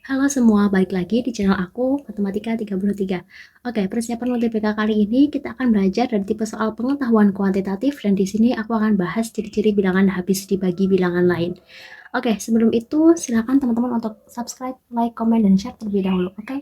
Halo semua, balik lagi di channel aku, Matematika 33. Oke, persiapan UTBK kali ini kita akan belajar dari tipe soal pengetahuan kuantitatif dan di sini aku akan bahas ciri-ciri bilangan habis dibagi bilangan lain. Oke, sebelum itu silakan teman-teman untuk subscribe, like, comment, dan share terlebih dahulu, oke?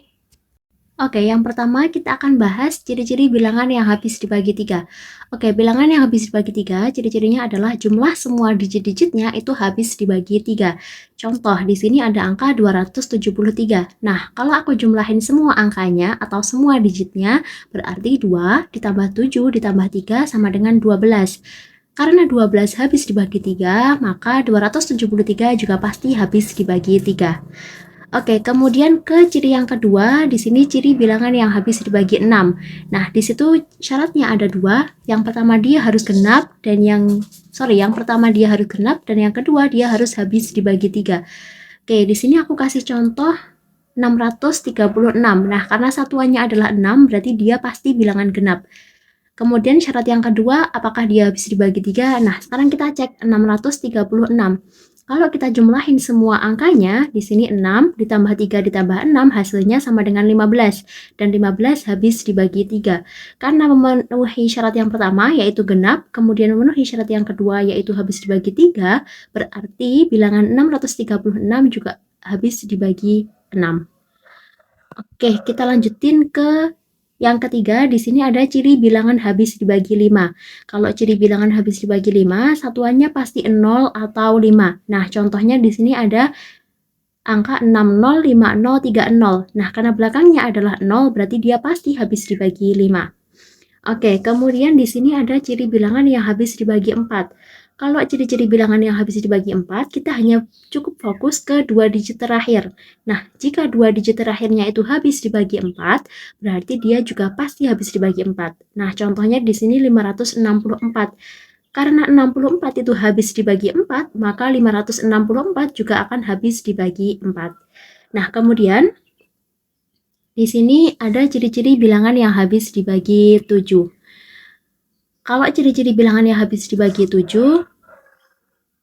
Oke, yang pertama kita akan bahas ciri-ciri bilangan yang habis dibagi 3. Oke, bilangan yang habis dibagi 3, ciri-cirinya adalah jumlah semua digit-digitnya itu habis dibagi 3. Contoh, di sini ada angka 273. Nah, kalau aku jumlahin semua angkanya atau semua digitnya, berarti 2 ditambah 7 ditambah 3 sama dengan 12. Karena 12 habis dibagi 3, maka 273 juga pasti habis dibagi 3. Oke, kemudian ke ciri yang kedua, di sini ciri bilangan yang habis dibagi 6. Nah, di situ syaratnya ada dua. Yang pertama dia harus genap dan yang pertama dia harus genap dan yang kedua dia harus habis dibagi 3. Oke, di sini aku kasih contoh 636. Nah, karena satuannya adalah 6, berarti dia pasti bilangan genap. Kemudian syarat yang kedua, apakah dia habis dibagi 3? Nah, sekarang kita cek 636. Kalau kita jumlahin semua angkanya, di sini 6 ditambah 3 ditambah 6 hasilnya sama dengan 15. Dan 15 habis dibagi 3. Karena memenuhi syarat yang pertama, yaitu genap, kemudian memenuhi syarat yang kedua, yaitu habis dibagi 3, berarti bilangan 636 juga habis dibagi 6. Oke, kita lanjutin ke yang ketiga. Di sini ada ciri bilangan habis dibagi 5. Kalau ciri bilangan habis dibagi 5, satuannya pasti 0 atau 5. Nah, contohnya di sini ada angka 60, 50, 30. Nah, karena belakangnya adalah 0, berarti dia pasti habis dibagi 5. Oke, kemudian di sini ada ciri bilangan yang habis dibagi 4. Kalau ciri-ciri bilangan yang habis dibagi 4, kita hanya cukup fokus ke dua digit terakhir. Nah, jika dua digit terakhirnya itu habis dibagi 4, berarti dia juga pasti habis dibagi 4. Nah, contohnya di sini 564. Karena 64 itu habis dibagi 4, maka 564 juga akan habis dibagi 4. Nah, kemudian di sini ada ciri-ciri bilangan yang habis dibagi 7. Kalau ciri-ciri bilangan yang habis dibagi 7,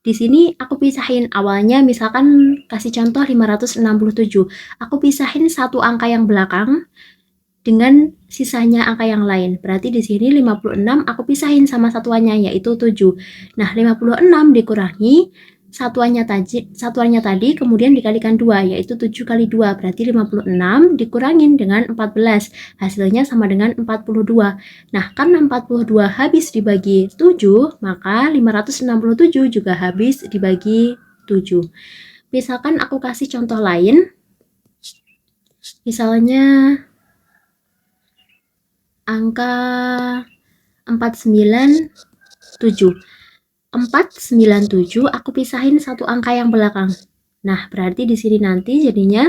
di sini aku pisahin awalnya, misalkan kasih contoh 567. Aku pisahin satu angka yang belakang dengan sisanya angka yang lain. Berarti di sini 56 aku pisahin sama satuannya yaitu 7. Nah, 56 dikurangi satuannya tadi kemudian dikalikan 2 yaitu 7 kali 2 berarti 56 dikurangin dengan 14. Hasilnya sama dengan 42. Nah, karena 42 habis dibagi 7, maka 567 juga habis dibagi 7. Misalkan aku kasih contoh lain. Misalnya angka 497. 497 aku pisahin satu angka yang belakang. Nah, berarti di sini nanti jadinya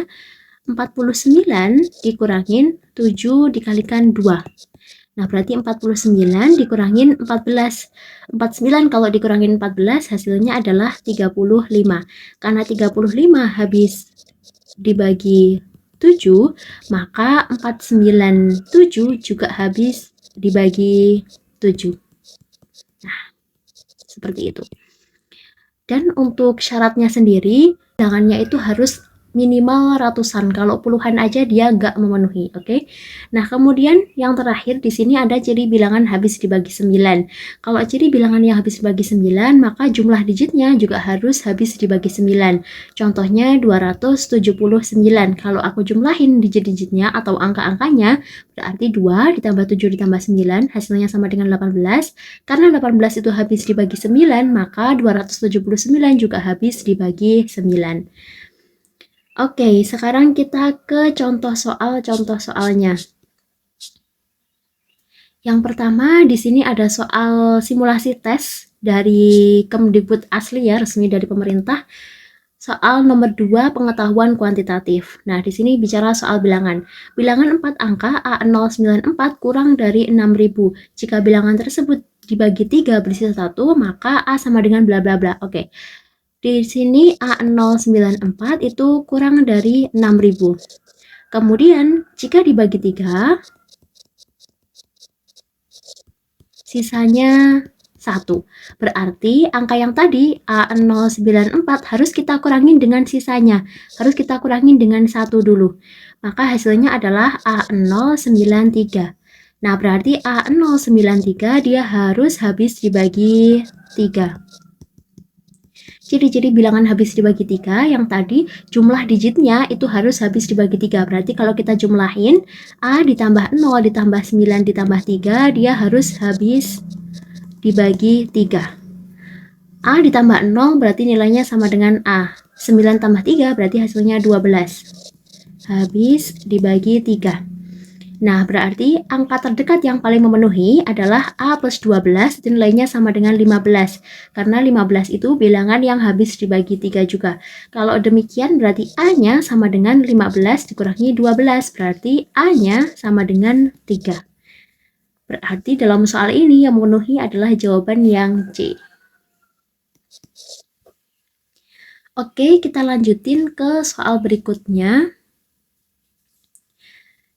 49 dikurangin 7 dikalikan 2. Nah, berarti 49 dikurangin 14. 49 kalau dikurangin 14 hasilnya adalah 35. Karena 35 habis dibagi 7, maka 497 juga habis dibagi 7. Nah, seperti itu. Dan untuk syaratnya sendiri, bilangannya itu harus minimal ratusan. Kalau puluhan aja dia nggak memenuhi, oke? Nah, kemudian yang terakhir di sini ada ciri bilangan habis dibagi 9. Kalau ciri bilangan yang habis dibagi 9, maka jumlah digitnya juga harus habis dibagi 9. Contohnya 279. Kalau aku jumlahin digit-digitnya atau angka-angkanya, berarti 2 ditambah 7 ditambah 9, hasilnya sama dengan 18. Karena 18 itu habis dibagi 9, maka 279 juga habis dibagi 9. Oke, sekarang kita ke contoh soalnya. Yang pertama di sini ada soal simulasi tes dari Kemdikbud asli ya, resmi dari pemerintah. Soal nomor 2 pengetahuan kuantitatif. Nah, di sini bicara soal bilangan. Bilangan 4 angka A094 kurang dari 6000. Jika bilangan tersebut dibagi 3 bersisa 1, maka A sama dengan bla bla bla. Oke. Di sini A094 itu kurang dari 6000. Kemudian, jika dibagi 3, sisanya 1. 1. Berarti angka yang tadi A094 harus kita kurangin dengan sisanya. Harus kita kurangin dengan 1 dulu. Maka hasilnya adalah A093. Nah, berarti A093 dia harus habis dibagi 3. Ciri-ciri bilangan habis dibagi 3 yang tadi jumlah digitnya itu harus habis dibagi 3. Berarti kalau kita jumlahin A ditambah 0 ditambah 9 ditambah 3 dia harus habis dibagi 3. A ditambah 0 berarti nilainya sama dengan A. 9 tambah 3 berarti hasilnya 12. Habis dibagi 3. Nah, berarti angka terdekat yang paling memenuhi adalah A plus 12 dan nilainya sama dengan 15. Karena 15 itu bilangan yang habis dibagi 3 juga. Kalau demikian berarti A-nya sama dengan 15 dikurangi 12. Berarti A-nya sama dengan 3. Berarti dalam soal ini yang memenuhi adalah jawaban yang C. Oke, kita lanjutin ke soal berikutnya.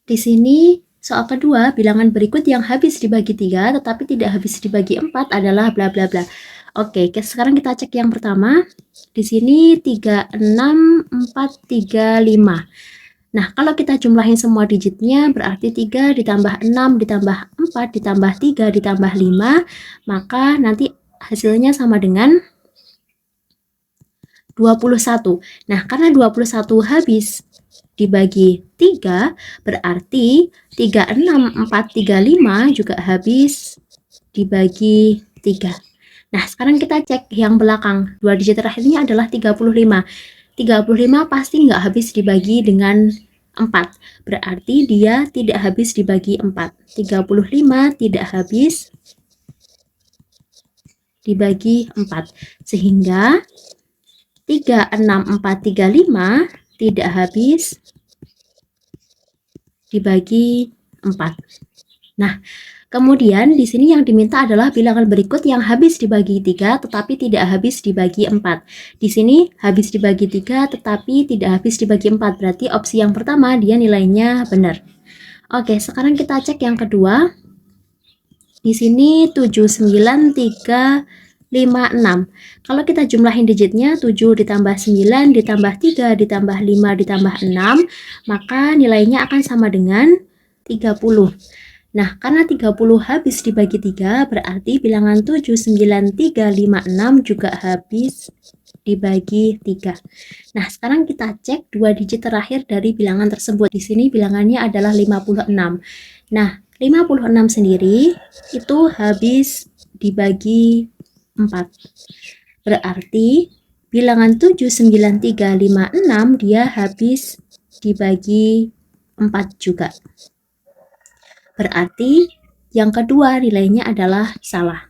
Di sini soal kedua, bilangan berikut yang habis dibagi 3 tetapi tidak habis dibagi 4 adalah bla bla bla. Oke, sekarang kita cek yang pertama. Di sini 3, 6, 4, 3, 5. Nah, kalau kita jumlahin semua digitnya berarti 3 ditambah 6 ditambah 4 ditambah 3 ditambah 5, maka nanti hasilnya sama dengan 21. Nah, karena 21 habis dibagi 3, berarti 3, 6, 4, 3, 5 juga habis dibagi 3. Nah, sekarang kita cek yang belakang. 2 digit terakhirnya adalah 35. 35 pasti nggak habis dibagi dengan 4. Berarti dia tidak habis dibagi 4. 35 tidak habis dibagi 4. Sehingga 3, 6, 4, 3, 5 tidak habis dibagi 4. Nah, kemudian di sini yang diminta adalah bilangan berikut yang habis dibagi 3 tetapi tidak habis dibagi 4. Di sini habis dibagi 3 tetapi tidak habis dibagi 4. Berarti opsi yang pertama dia nilainya benar. Oke, sekarang kita cek yang kedua. Di sini 7, 9, 3, 5, 6. Kalau kita jumlahin digitnya 7 ditambah 9 ditambah 3 ditambah 5 ditambah 6, maka nilainya akan sama dengan 30. Nah, karena 30 habis dibagi 3, berarti bilangan 7, 9, 3, 5, 6 juga habis dibagi 3. Nah, sekarang kita cek 2 digit terakhir dari bilangan tersebut. Di sini bilangannya adalah 56. Nah, 56 sendiri itu habis dibagi 4. Berarti bilangan 7, 9, 3, 5, 6 dia habis dibagi 4 juga. Berarti yang kedua nilainya adalah salah.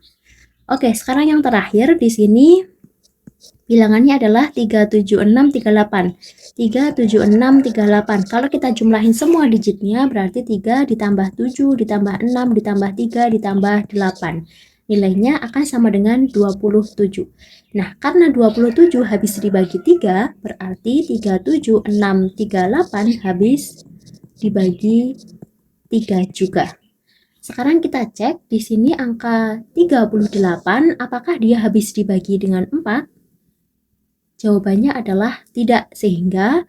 Oke, sekarang yang terakhir di sini bilangannya adalah 3, 7, 6, 38. 3, 7, 6, 38. Kalau kita jumlahin semua digitnya berarti 3 ditambah 7 ditambah 6 ditambah 3 ditambah 8. Nilainya akan sama dengan 27. Nah, karena 27 habis dibagi 3, berarti 3, 7, 6, 38 habis dibagi 3 juga. Sekarang kita cek di sini angka 38, apakah dia habis dibagi dengan 4? Jawabannya adalah tidak, sehingga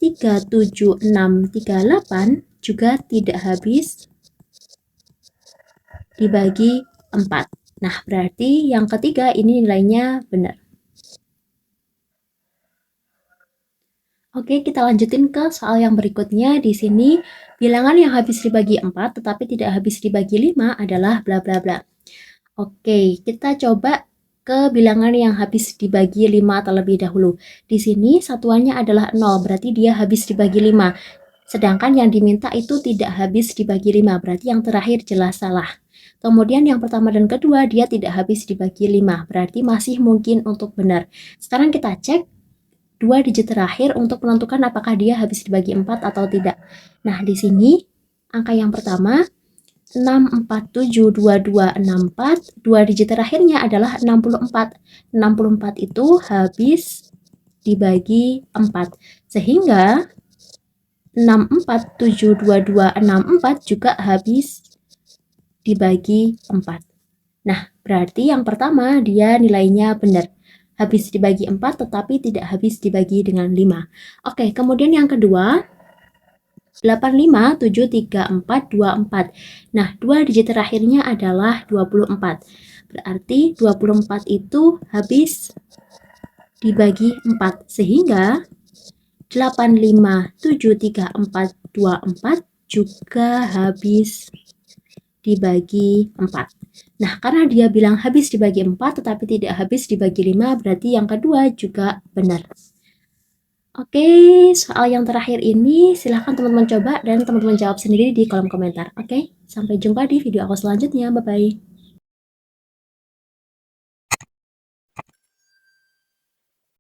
3, 7, 6, 38 juga tidak habis dibagi 4. Nah, berarti yang ketiga ini nilainya benar. Oke, kita lanjutin ke soal yang berikutnya. Di sini bilangan yang habis dibagi 4 tetapi tidak habis dibagi 5 adalah bla bla bla. Oke, kita coba ke bilangan yang habis dibagi 5 terlebih dahulu. Di sini satuannya adalah 0, berarti dia habis dibagi 5. Sedangkan yang diminta itu tidak habis dibagi 5, berarti yang terakhir jelas salah. Kemudian yang pertama dan kedua dia tidak habis dibagi 5, berarti masih mungkin untuk benar. Sekarang kita cek 2 digit terakhir untuk menentukan apakah dia habis dibagi 4 atau tidak. Nah, di sini angka yang pertama 6, 4, 7, 2, 2, 6, 4. 2 digit terakhirnya adalah 64. 64 itu habis dibagi 4. Sehingga 6, 4, 7, 2, 2, 6, 4 juga habis dibagi 4. Nah, berarti yang pertama dia nilainya benar. Habis dibagi 4 tetapi tidak habis dibagi dengan 5. Oke, kemudian yang kedua, 85734424. Nah, dua digit terakhirnya adalah 24. Berarti 24 itu habis dibagi 4. Sehingga 85734424 juga habis dibagi 4. Nah, karena dia bilang habis dibagi 4 tetapi tidak habis dibagi 5, berarti yang kedua juga benar. Oke, soal yang terakhir ini silahkan teman-teman coba dan teman-teman jawab sendiri di kolom komentar. Oke, sampai jumpa di video aku selanjutnya. Bye-bye.